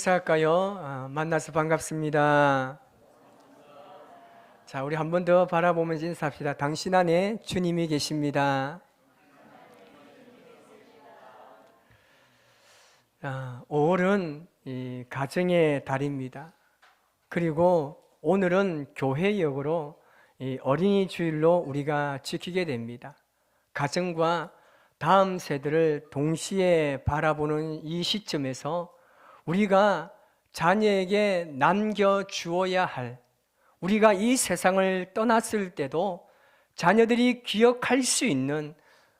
인사할까요? 만나서 반갑습니다. 자, 우리 한 번 더 바라보면서 인사합시다. 당신 안에 주님이 계십니다. 5월은 이 가정의 달입니다. 그리고 오늘은 교회역으로 이 어린이 주일로 우리가 지키게 됩니다. 가정과 다음 세대를 동시에 바라보는 이 시점에서 우리가 자녀에게 남겨주어야 할, 우리가 이 세상을 떠났을 때도 자녀들이 기억할 수 있는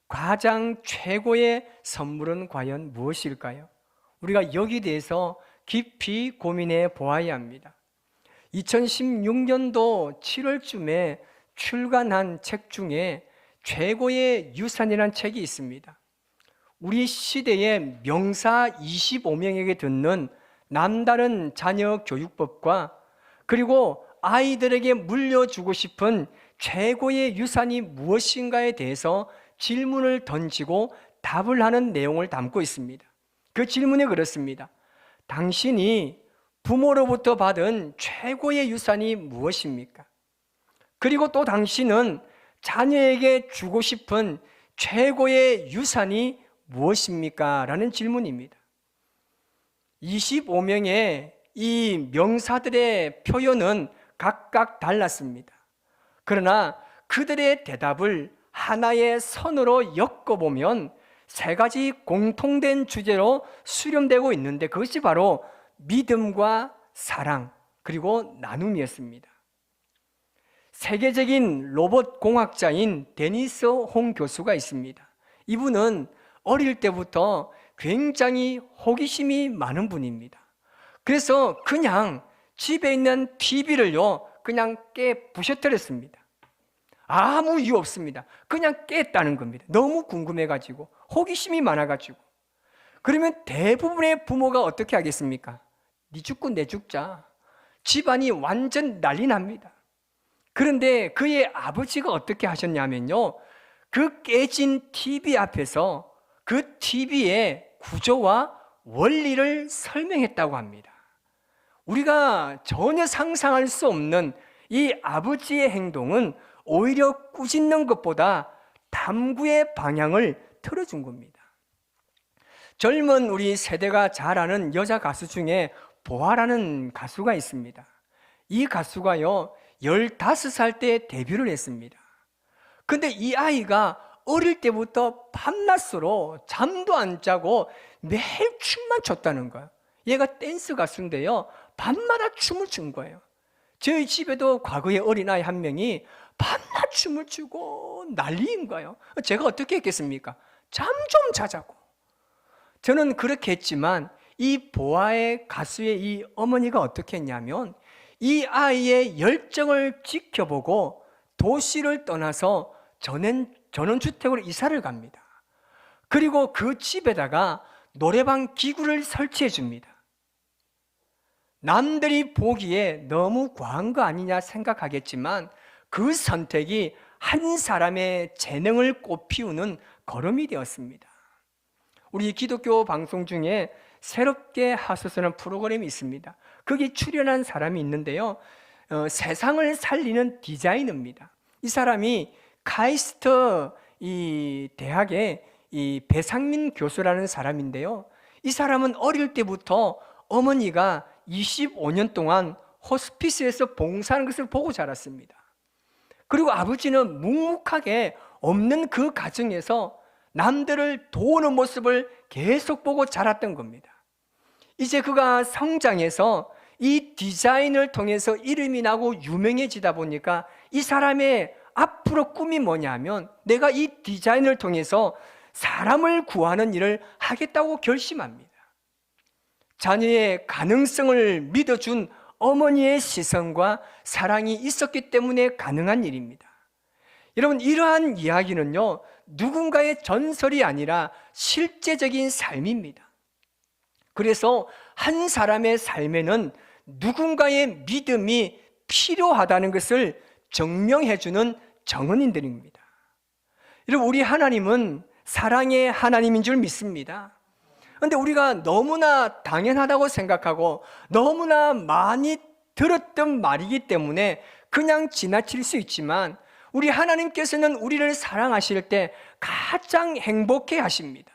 가장 최고의 선물은 과연 무엇일까요? 우리가 여기에 대해서 깊이 고민해 보아야 합니다. 2016년도 7월쯤에 출간한 책 중에 최고의 유산이라는 책이 있습니다. 우리 시대의 명사 25명에게 듣는 남다른 자녀 교육법과 그리고 아이들에게 물려주고 싶은 최고의 유산이 무엇인가에 대해서 질문을 던지고 답을 하는 내용을 담고 있습니다. 그 질문이 그렇습니다. 당신이 부모로부터 받은 최고의 유산이 무엇입니까? 그리고 또 당신은 자녀에게 주고 싶은 최고의 유산이 무엇입니까? 라는 질문입니다. 25명의 이 명사들의 표현은 각각 달랐습니다. 그러나 그들의 대답을 하나의 선으로 엮어보면 세 가지 공통된 주제로 수렴되고 있는데 그것이 바로 믿음과 사랑 그리고 나눔이었습니다. 세계적인 로봇 공학자인 데니스 홍 교수가 있습니다. 이분은 어릴 때부터 굉장히 호기심이 많은 분입니다. 그래서 그냥 집에 있는 TV를요 그냥 깨 부셔뜨렸습니다. 아무 이유 없습니다. 그냥 깼다는 겁니다. 너무 궁금해가지고 호기심이 많아가지고. 그러면 대부분의 부모가 어떻게 하겠습니까? 네 죽고 내 죽자. 집안이 완전 난리 납니다. 그런데 그의 아버지가 어떻게 하셨냐면요, 그 깨진 TV 앞에서 그 TV의 구조와 원리를 설명했다고 합니다. 우리가 전혀 상상할 수 없는 이 아버지의 행동은 오히려 꾸짖는 것보다 탐구의 방향을 틀어준 겁니다. 젊은 우리 세대가 잘 아는 여자 가수 중에 보아라는 가수가 있습니다. 이 가수가요 15살 때 데뷔를 했습니다. 근데 이 아이가 어릴 때부터 밤낮으로 잠도 안 자고 매일 춤만 췄다는 거예요. 얘가 댄스 가수인데요 밤마다 춤을 춘 거예요. 저희 집에도 과거에 어린아이 한 명이 밤낮 춤을 추고 난리인 거예요. 제가 어떻게 했겠습니까? 잠 좀 자자고. 저는 그렇게 했지만 이 보아의 가수의 이 어머니가 어떻게 했냐면 이 아이의 열정을 지켜보고 도시를 떠나서 전원주택으로 이사를 갑니다. 그리고 그 집에다가 노래방 기구를 설치해 줍니다. 남들이 보기에 너무 과한 거 아니냐 생각하겠지만 그 선택이 한 사람의 재능을 꽃피우는 걸음이 되었습니다. 우리 기독교 방송 중에 새롭게 하소서라는 프로그램이 있습니다. 거기 출연한 사람이 있는데요 세상을 살리는 디자이너입니다. 이 사람이 카이스트 이 대학의 이 배상민 교수라는 사람인데요 이 사람은 어릴 때부터 어머니가 25년 동안 호스피스에서 봉사하는 것을 보고 자랐습니다. 그리고 아버지는 묵묵하게 없는 그 가정에서 남들을 도우는 모습을 계속 보고 자랐던 겁니다. 이제 그가 성장해서 이 디자인을 통해서 이름이 나고 유명해지다 보니까 이 사람의 앞으로 꿈이 뭐냐면 내가 이 디자인을 통해서 사람을 구하는 일을 하겠다고 결심합니다. 자녀의 가능성을 믿어준 어머니의 시선과 사랑이 있었기 때문에 가능한 일입니다. 여러분 이러한 이야기는요 누군가의 전설이 아니라 실제적인 삶입니다. 그래서 한 사람의 삶에는 누군가의 믿음이 필요하다는 것을 증명해주는 증언인들입니다. 여러분 우리 하나님은 사랑의 하나님인 줄 믿습니다. 그런데 우리가 너무나 당연하다고 생각하고 너무나 많이 들었던 말이기 때문에 그냥 지나칠 수 있지만, 우리 하나님께서는 우리를 사랑하실 때 가장 행복해 하십니다.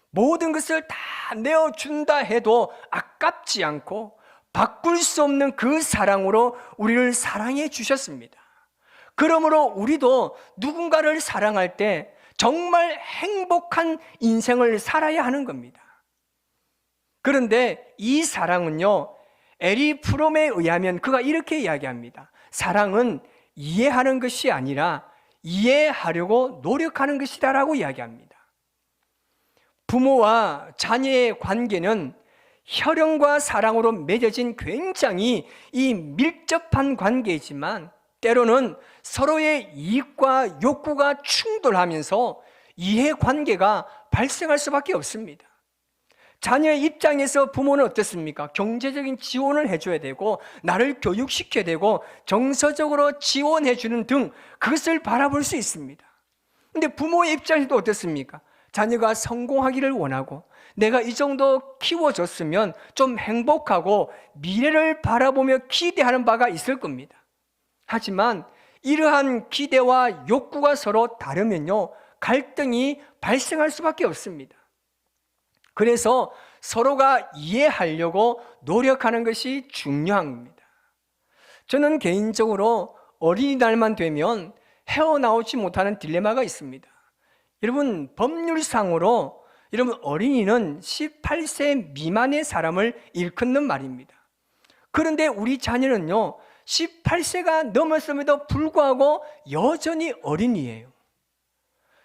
모든 것을 다 내어준다 해도 아깝지 않고 바꿀 수 없는 그 사랑으로 우리를 사랑해 주셨습니다. 그러므로 우리도 누군가를 사랑할 때 정말 행복한 인생을 살아야 하는 겁니다. 그런데 이 사랑은요, 에리 프롬에 의하면 그가 이렇게 이야기합니다. 사랑은 이해하는 것이 아니라 이해하려고 노력하는 것이다라고 이야기합니다. 부모와 자녀의 관계는 혈연과 사랑으로 맺어진 굉장히 이 밀접한 관계이지만, 때로는 서로의 이익과 욕구가 충돌하면서 이해관계가 발생할 수밖에 없습니다. 자녀의 입장에서 부모는 어떻습니까? 경제적인 지원을 해줘야 되고, 나를 교육시켜야 되고, 정서적으로 지원해주는 등 그것을 바라볼 수 있습니다. 그런데 부모의 입장에서도 어떻습니까? 자녀가 성공하기를 원하고, 내가 이 정도 키워줬으면 좀 행복하고 미래를 바라보며 기대하는 바가 있을 겁니다. 하지만 이러한 기대와 욕구가 서로 다르면요, 갈등이 발생할 수밖에 없습니다. 그래서 서로가 이해하려고 노력하는 것이 중요한 겁니다. 저는 개인적으로 어린이날만 되면 헤어나오지 못하는 딜레마가 있습니다. 여러분, 법률상으로 여러분, 어린이는 18세 미만의 사람을 일컫는 말입니다. 그런데 우리 자녀는요, 18세가 넘었음에도 불구하고 여전히 어린이에요.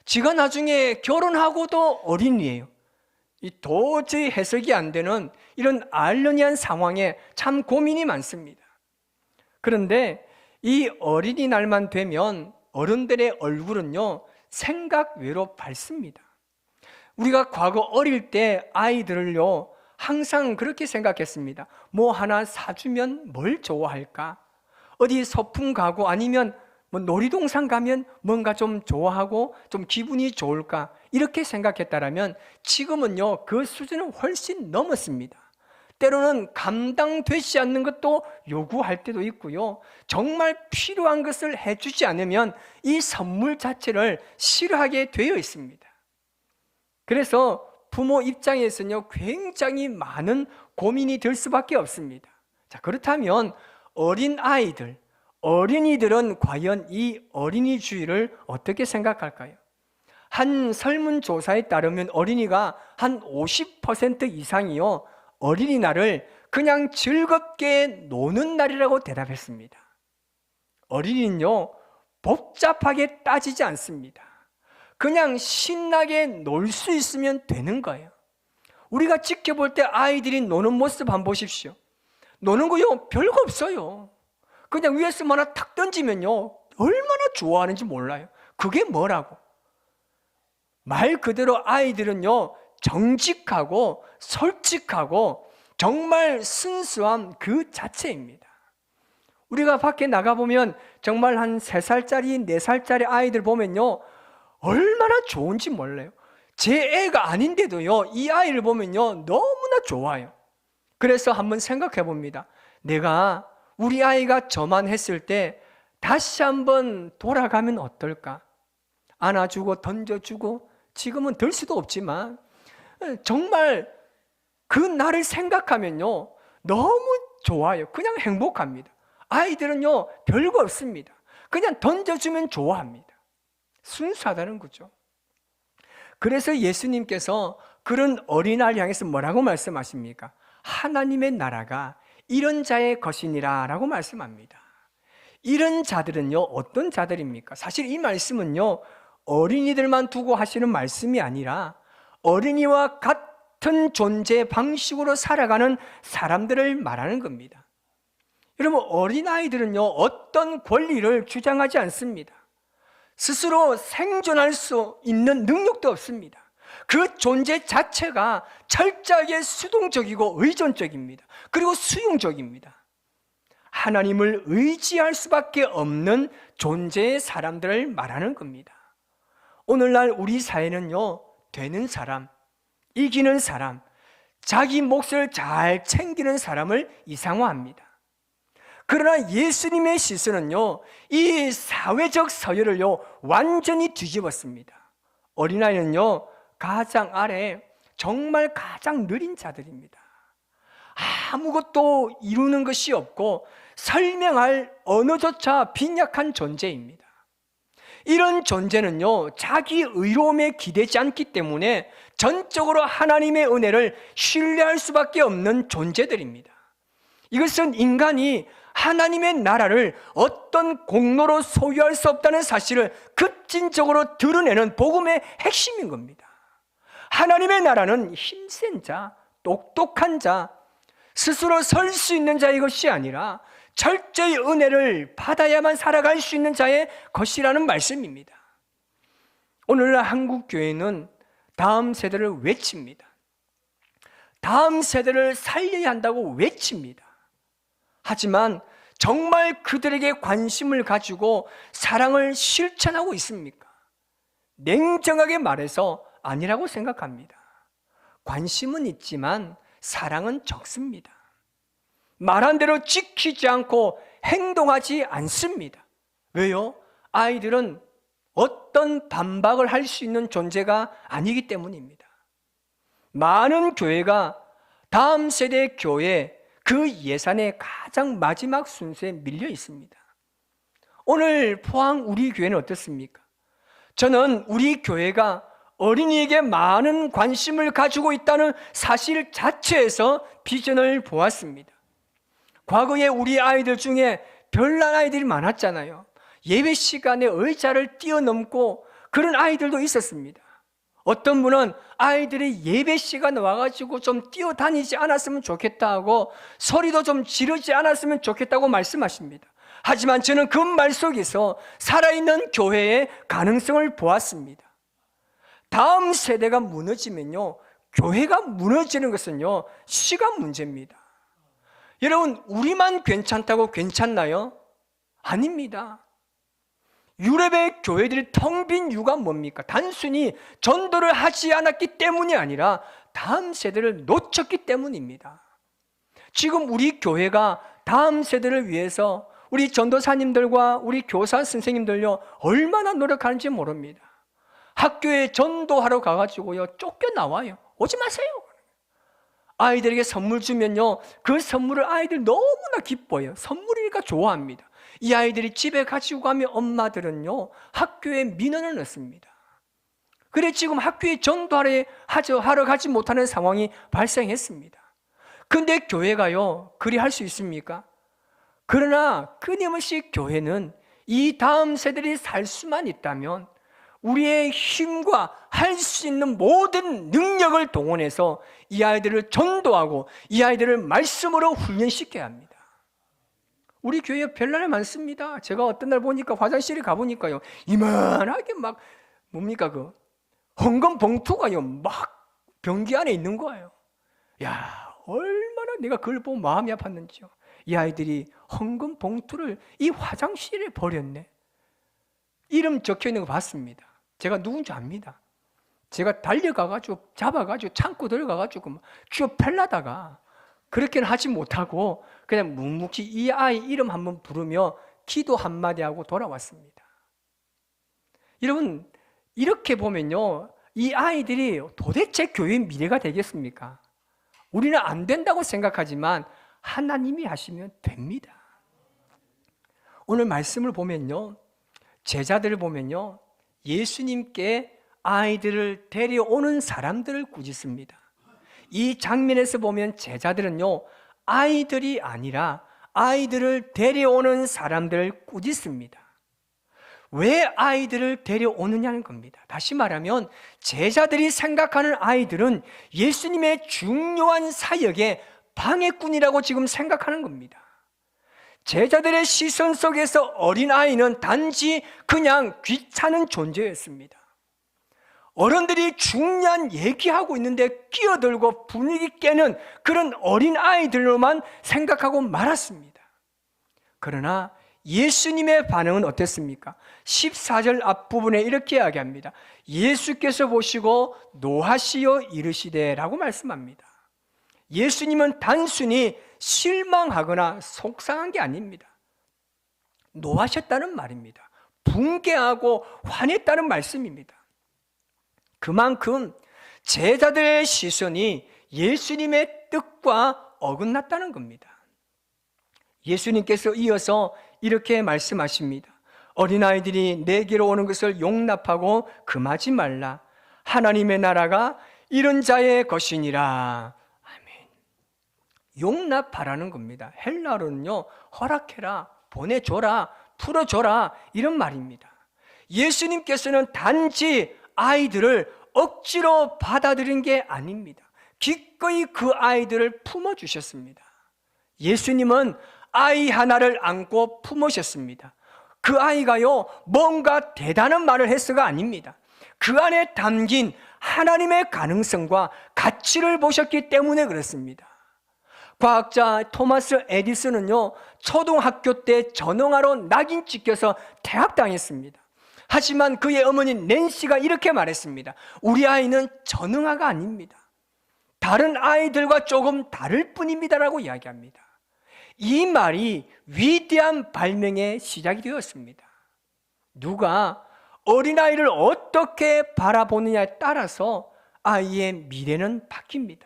지가 나중에 결혼하고도 어린이에요. 이 도저히 해석이 안 되는 이런 아이러니한 상황에 참 고민이 많습니다. 그런데 이 어린이날만 되면 어른들의 얼굴은요, 생각 외로 밝습니다. 우리가 과거 어릴 때 아이들을요, 항상 그렇게 생각했습니다. 뭐 하나 사주면 뭘 좋아할까? 어디 소풍 가고 아니면 뭐 놀이동산 가면 뭔가 좀 좋아하고 좀 기분이 좋을까? 이렇게 생각했다라면 지금은요, 그 수준은 훨씬 넘었습니다. 때로는 감당되지 않는 것도 요구할 때도 있고요, 정말 필요한 것을 해주지 않으면 이 선물 자체를 싫어하게 되어 있습니다. 그래서 부모 입장에서는요, 굉장히 많은 고민이 들 수밖에 없습니다. 자, 그렇다면 어린이들은 과연 이 어린이주의를 어떻게 생각할까요? 한 설문조사에 따르면 어린이가 한 50% 이상이요, 어린이날을 그냥 즐겁게 노는 날이라고 대답했습니다. 어린이는요, 복잡하게 따지지 않습니다. 그냥 신나게 놀 수 있으면 되는 거예요. 우리가 지켜볼 때 아이들이 노는 모습 한번 보십시오. 노는 거요, 별거 없어요. 그냥 위에서 뭐 하나 탁 던지면요, 얼마나 좋아하는지 몰라요. 그게 뭐라고? 말 그대로 아이들은요, 정직하고 솔직하고 정말 순수함 그 자체입니다. 우리가 밖에 나가보면 정말 한 3살짜리, 4살짜리 아이들 보면요, 얼마나 좋은지 몰라요. 제 애가 아닌데도요, 이 아이를 보면요, 너무나 좋아요. 그래서 한번 생각해 봅니다. 내가 우리 아이가 저만 했을 때 다시 한번 돌아가면 어떨까? 안아주고 던져주고, 지금은 들 수도 없지만 정말 그 날을 생각하면요, 너무 좋아요. 그냥 행복합니다. 아이들은요, 별거 없습니다. 그냥 던져주면 좋아합니다. 순수하다는 거죠. 그래서 예수님께서 그런 어린아이를 향해서 뭐라고 말씀하십니까? 하나님의 나라가 이런 자의 것이니라 라고 말씀합니다. 이런 자들은요, 어떤 자들입니까? 사실 이 말씀은요, 어린이들만 두고 하시는 말씀이 아니라 어린이와 같은 존재 방식으로 살아가는 사람들을 말하는 겁니다. 여러분, 어린아이들은요, 어떤 권리를 주장하지 않습니다. 스스로 생존할 수 있는 능력도 없습니다. 그 존재 자체가 철저하게 수동적이고 의존적입니다. 그리고 수용적입니다. 하나님을 의지할 수밖에 없는 존재의 사람들을 말하는 겁니다. 오늘날 우리 사회는요, 되는 사람, 이기는 사람, 자기 몫을 잘 챙기는 사람을 이상화합니다. 그러나 예수님의 시선은요, 이 사회적 서열을요, 완전히 뒤집었습니다. 어린아이는요, 가장 아래 정말 가장 느린 자들입니다. 아무것도 이루는 것이 없고 설명할 언어조차 빈약한 존재입니다. 이런 존재는요, 자기 의로움에 기대지 않기 때문에 전적으로 하나님의 은혜를 신뢰할 수밖에 없는 존재들입니다. 이것은 인간이 하나님의 나라를 어떤 공로로 소유할 수 없다는 사실을 급진적으로 드러내는 복음의 핵심인 겁니다. 하나님의 나라는 힘센 자, 똑똑한 자, 스스로 설 수 있는 자의 것이 아니라 철저히 은혜를 받아야만 살아갈 수 있는 자의 것이라는 말씀입니다. 오늘날 한국 교회는 다음 세대를 외칩니다. 다음 세대를 살려야 한다고 외칩니다. 하지만 정말 그들에게 관심을 가지고 사랑을 실천하고 있습니까? 냉정하게 말해서 아니라고 생각합니다. 관심은 있지만 사랑은 적습니다. 말한 대로 지키지 않고 행동하지 않습니다. 왜요? 아이들은 어떤 반박을 할 수 있는 존재가 아니기 때문입니다. 많은 교회가 다음 세대 교회 그 예산의 가장 마지막 순서에 밀려 있습니다. 오늘 포항 우리 교회는 어떻습니까? 저는 우리 교회가 어린이에게 많은 관심을 가지고 있다는 사실 자체에서 비전을 보았습니다. 과거에 우리 아이들 중에 별난 아이들이 많았잖아요. 예배 시간에 의자를 뛰어넘고 그런 아이들도 있었습니다. 어떤 분은 아이들이 예배 시간에 와가지고 좀 뛰어다니지 않았으면 좋겠다 하고 소리도 좀 지르지 않았으면 좋겠다고 말씀하십니다. 하지만 저는 그 말 속에서 살아있는 교회의 가능성을 보았습니다. 다음 세대가 무너지면요, 교회가 무너지는 것은요, 시간 문제입니다. 여러분, 우리만 괜찮다고 괜찮나요? 아닙니다. 유럽의 교회들이 텅 빈 이유가 뭡니까? 단순히 전도를 하지 않았기 때문이 아니라 다음 세대를 놓쳤기 때문입니다. 지금 우리 교회가 다음 세대를 위해서 우리 전도사님들과 우리 교사 선생님들요, 얼마나 노력하는지 모릅니다. 학교에 전도하러 가가지고요, 쫓겨나와요. 오지 마세요. 아이들에게 선물 주면요, 그 선물을 아이들 너무나 기뻐해요. 선물이니까 좋아합니다. 이 아이들이 집에 가지고 가면 엄마들은요, 학교에 민원을 넣습니다. 그래 지금 학교에 전도하러 가지 못하는 상황이 발생했습니다. 근데 교회가요, 그리 할 수 있습니까? 그러나 끊임없이 교회는 이 다음 세대들이 살 수만 있다면 우리의 힘과 할 수 있는 모든 능력을 동원해서 이 아이들을 전도하고 이 아이들을 말씀으로 훈련시켜야 합니다. 우리 교회에 별난이 많습니다. 제가 어떤 날 보니까 화장실에 가보니까요, 이만하게 막 뭡니까 그 헌금 봉투가요 막 변기 안에 있는 거예요. 야, 얼마나 내가 그걸 보고 마음이 아팠는지요. 이 아이들이 헌금 봉투를 이 화장실에 버렸네. 이름 적혀 있는 거 봤습니다. 제가 누군지 압니다. 제가 달려가가지고 잡아가지고 창고 들어가가지고 쥐어 팰라다가 그렇게는 하지 못하고 그냥 묵묵히 이 아이 이름 한번 부르며 기도 한마디 하고 돌아왔습니다. 여러분, 이렇게 보면요, 이 아이들이 도대체 교회의 미래가 되겠습니까? 우리는 안 된다고 생각하지만 하나님이 하시면 됩니다. 오늘 말씀을 보면요, 제자들을 보면요, 예수님께 아이들을 데려오는 사람들을 꾸짖습니다. 이 장면에서 보면 제자들은요, 아이들이 아니라 아이들을 데려오는 사람들을 꾸짖습니다. 왜 아이들을 데려오느냐는 겁니다. 다시 말하면 제자들이 생각하는 아이들은 예수님의 중요한 사역의 방해꾼이라고 지금 생각하는 겁니다. 제자들의 시선 속에서 어린아이는 단지 그냥 귀찮은 존재였습니다. 어른들이 중요한 얘기하고 있는데 끼어들고 분위기 깨는 그런 어린아이들로만 생각하고 말았습니다. 그러나 예수님의 반응은 어땠습니까? 14절 앞부분에 이렇게 이야기합니다. 예수께서 보시고 노하시어 이르시되 라고 말씀합니다. 예수님은 단순히 실망하거나 속상한 게 아닙니다. 노하셨다는 말입니다. 분개하고 화냈다는 말씀입니다. 그만큼 제자들의 시선이 예수님의 뜻과 어긋났다는 겁니다. 예수님께서 이어서 이렇게 말씀하십니다. 어린아이들이 내게로 오는 것을 용납하고 금하지 말라. 하나님의 나라가 이런 자의 것이니라. 아멘. 용납하라는 겁니다. 헬라어로는요, 허락해라, 보내줘라, 풀어줘라 이런 말입니다. 예수님께서는 단지 아이들을 억지로 받아들인 게 아닙니다. 기꺼이 그 아이들을 품어주셨습니다. 예수님은 아이 하나를 안고 품으셨습니다. 그 아이가요, 뭔가 대단한 말을 했어가 아닙니다. 그 안에 담긴 하나님의 가능성과 가치를 보셨기 때문에 그렇습니다. 과학자 토마스 에디슨은요, 초등학교 때 전응아로 낙인 찍혀서 퇴학당했습니다. 하지만 그의 어머니 낸시가 이렇게 말했습니다. 우리 아이는 전응아가 아닙니다. 다른 아이들과 조금 다를 뿐입니다라고 이야기합니다. 이 말이 위대한 발명의 시작이 되었습니다. 누가 어린아이를 어떻게 바라보느냐에 따라서 아이의 미래는 바뀝니다.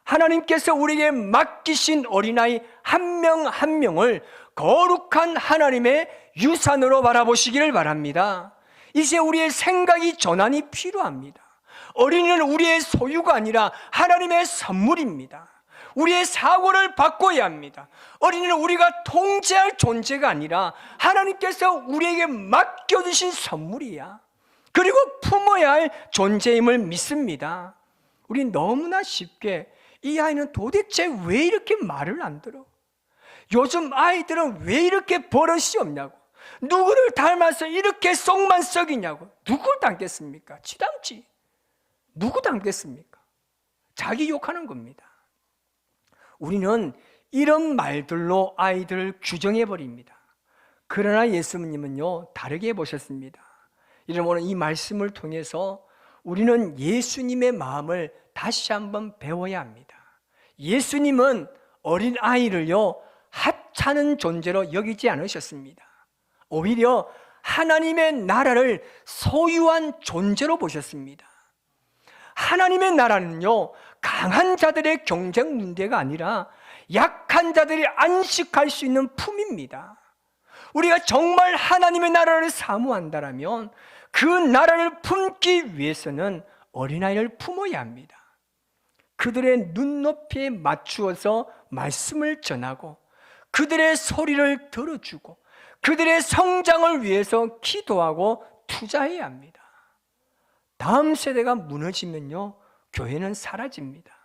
하나님께서 우리에게 맡기신 어린아이 한 명 한 명을 거룩한 하나님의 유산으로 바라보시기를 바랍니다. 이제 우리의 생각이 전환이 필요합니다. 어린이는 우리의 소유가 아니라 하나님의 선물입니다. 우리의 사고를 바꿔야 합니다. 어린이는 우리가 통제할 존재가 아니라 하나님께서 우리에게 맡겨주신 선물이야. 그리고 품어야 할 존재임을 믿습니다. 우리 너무나 쉽게 이 아이는 도대체 왜 이렇게 말을 안 들어? 요즘 아이들은 왜 이렇게 버릇이 없냐고, 누구를 닮아서 이렇게 속만 썩이냐고. 누굴 닮겠습니까? 지 닮지. 누구 닮겠습니까? 자기 욕하는 겁니다. 우리는 이런 말들로 아이들을 규정해버립니다. 그러나 예수님은요, 다르게 보셨습니다. 오늘 이 말씀을 통해서 우리는 예수님의 마음을 다시 한번 배워야 합니다. 예수님은 어린 아이를요, 하찮은 존재로 여기지 않으셨습니다. 오히려 하나님의 나라를 소유한 존재로 보셨습니다. 하나님의 나라는요, 강한 자들의 경쟁 문제가 아니라 약한 자들이 안식할 수 있는 품입니다. 우리가 정말 하나님의 나라를 사모한다면 그 나라를 품기 위해서는 어린아이를 품어야 합니다. 그들의 눈높이에 맞추어서 말씀을 전하고 그들의 소리를 들어주고 그들의 성장을 위해서 기도하고 투자해야 합니다. 다음 세대가 무너지면요, 교회는 사라집니다.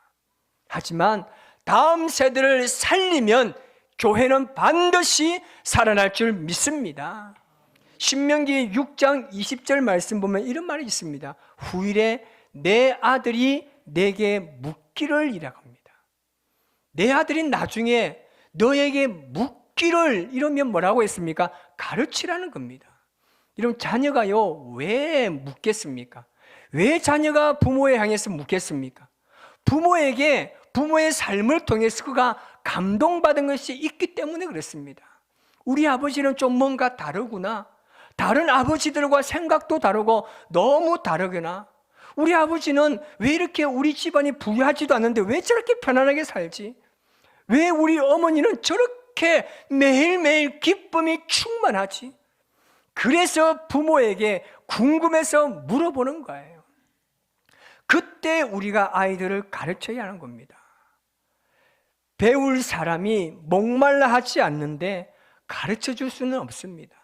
하지만 다음 세대를 살리면 교회는 반드시 살아날 줄 믿습니다. 신명기 6장 20절 말씀 보면 이런 말이 있습니다. 후일에 내 아들이 내게 묻기를 이라고 합니다. 내 아들이 나중에 너에게 묻기를, 이러면 뭐라고 했습니까? 가르치라는 겁니다. 이런 자녀가요, 왜 묻겠습니까? 왜 자녀가 부모에 향해서 묻겠습니까? 부모에게 부모의 삶을 통해서 그가 감동받은 것이 있기 때문에 그렇습니다. 우리 아버지는 좀 뭔가 다르구나, 다른 아버지들과 생각도 다르고 너무 다르구나, 우리 아버지는 왜 이렇게 우리 집안이 부유하지도 않은데 왜 저렇게 편안하게 살지? 왜 우리 어머니는 저렇게 매일매일 기쁨이 충만하지? 그래서 부모에게 궁금해서 물어보는 거예요. 그때 우리가 아이들을 가르쳐야 하는 겁니다. 배울 사람이 목말라 하지 않는데 가르쳐 줄 수는 없습니다.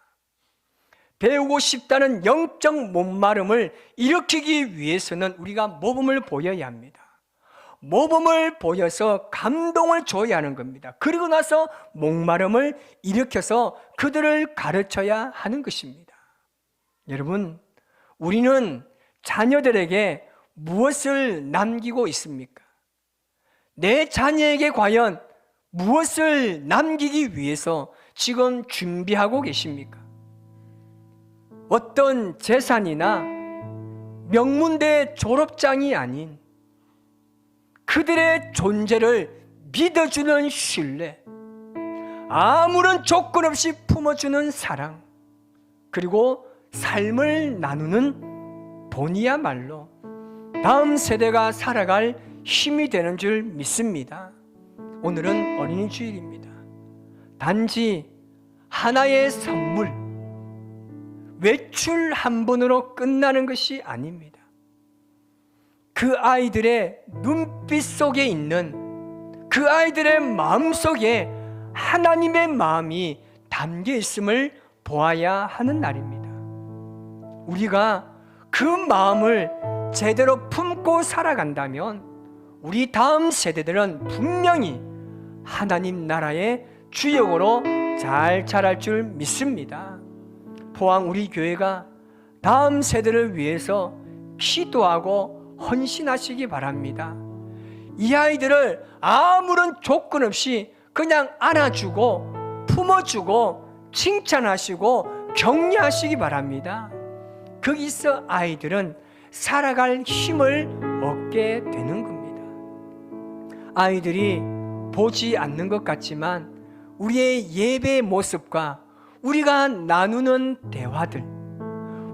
배우고 싶다는 영적 목마름을 일으키기 위해서는 우리가 모범을 보여야 합니다. 모범을 보여서 감동을 줘야 하는 겁니다. 그리고 나서 목마름을 일으켜서 그들을 가르쳐야 하는 것입니다. 여러분, 우리는 자녀들에게 무엇을 남기고 있습니까? 내 자녀에게 과연 무엇을 남기기 위해서 지금 준비하고 계십니까? 어떤 재산이나 명문대 졸업장이 아닌 그들의 존재를 믿어주는 신뢰, 아무런 조건 없이 품어주는 사랑, 그리고 삶을 나누는 돈이야말로 다음 세대가 살아갈 힘이 되는 줄 믿습니다. 오늘은 어린이 주일입니다. 단지 하나의 선물, 외출 한 번으로 끝나는 것이 아닙니다. 그 아이들의 눈빛 속에 있는, 그 아이들의 마음 속에 하나님의 마음이 담겨 있음을 보아야 하는 날입니다. 우리가 그 마음을 제대로 품고 살아간다면 우리 다음 세대들은 분명히 하나님 나라의 주역으로 잘 자랄 줄 믿습니다. 포항 우리 교회가 다음 세대를 위해서 기도하고 헌신하시기 바랍니다. 이 아이들을 아무런 조건 없이 그냥 안아주고 품어주고 칭찬하시고 격려하시기 바랍니다. 거기서 아이들은 살아갈 힘을 얻게 되는 겁니다. 아이들이 보지 않는 것 같지만 우리의 예배의 모습과 우리가 나누는 대화들,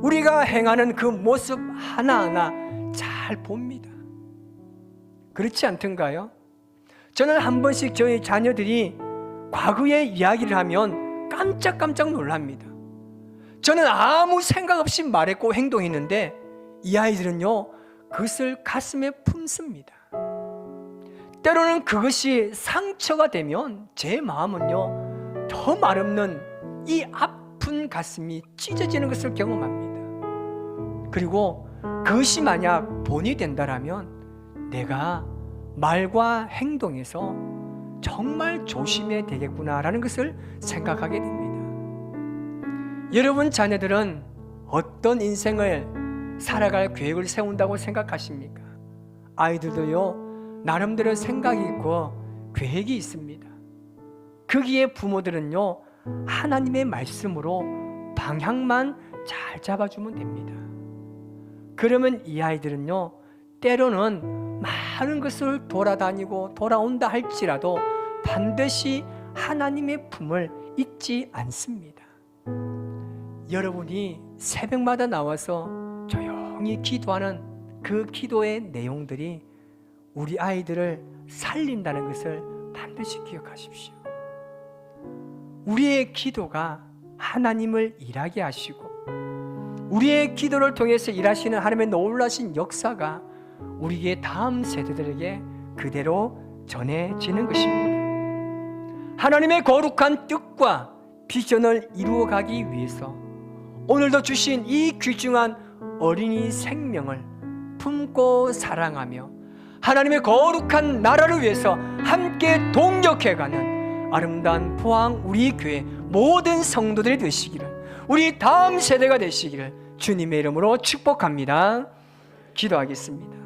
우리가 행하는 그 모습 하나하나 잘 봅니다. 그렇지 않던가요? 저는 한 번씩 저희 자녀들이 과거의 이야기를 하면 깜짝깜짝 놀랍니다. 저는 아무 생각 없이 말했고 행동했는데 이 아이들은요, 그것을 가슴에 품습니다. 때로는 그것이 상처가 되면 제 마음은요, 더 말없는 이 아픈 가슴이 찢어지는 것을 경험합니다. 그리고 그것이 만약 본이 된다라면 내가 말과 행동에서 정말 조심해야 되겠구나라는 것을 생각하게 됩니다. 여러분 자녀들은 어떤 인생을 살아갈 계획을 세운다고 생각하십니까? 아이들도요, 나름대로 생각이 있고 계획이 있습니다. 거기에 부모들은요, 하나님의 말씀으로 방향만 잘 잡아주면 됩니다. 그러면 이 아이들은요, 때로는 많은 것을 돌아다니고 돌아온다 할지라도 반드시 하나님의 품을 잊지 않습니다. 여러분이 새벽마다 나와서 조용히 기도하는 그 기도의 내용들이 우리 아이들을 살린다는 것을 반드시 기억하십시오. 우리의 기도가 하나님을 일하게 하시고 우리의 기도를 통해서 일하시는 하나님의 놀라신 역사가 우리의 다음 세대들에게 그대로 전해지는 것입니다. 하나님의 거룩한 뜻과 비전을 이루어가기 위해서 오늘도 주신 이 귀중한 어린이 생명을 품고 사랑하며 하나님의 거룩한 나라를 위해서 함께 동력해가는 아름다운 포항 우리 교회 모든 성도들이 되시기를, 우리 다음 세대가 되시기를 주님의 이름으로 축복합니다. 기도하겠습니다.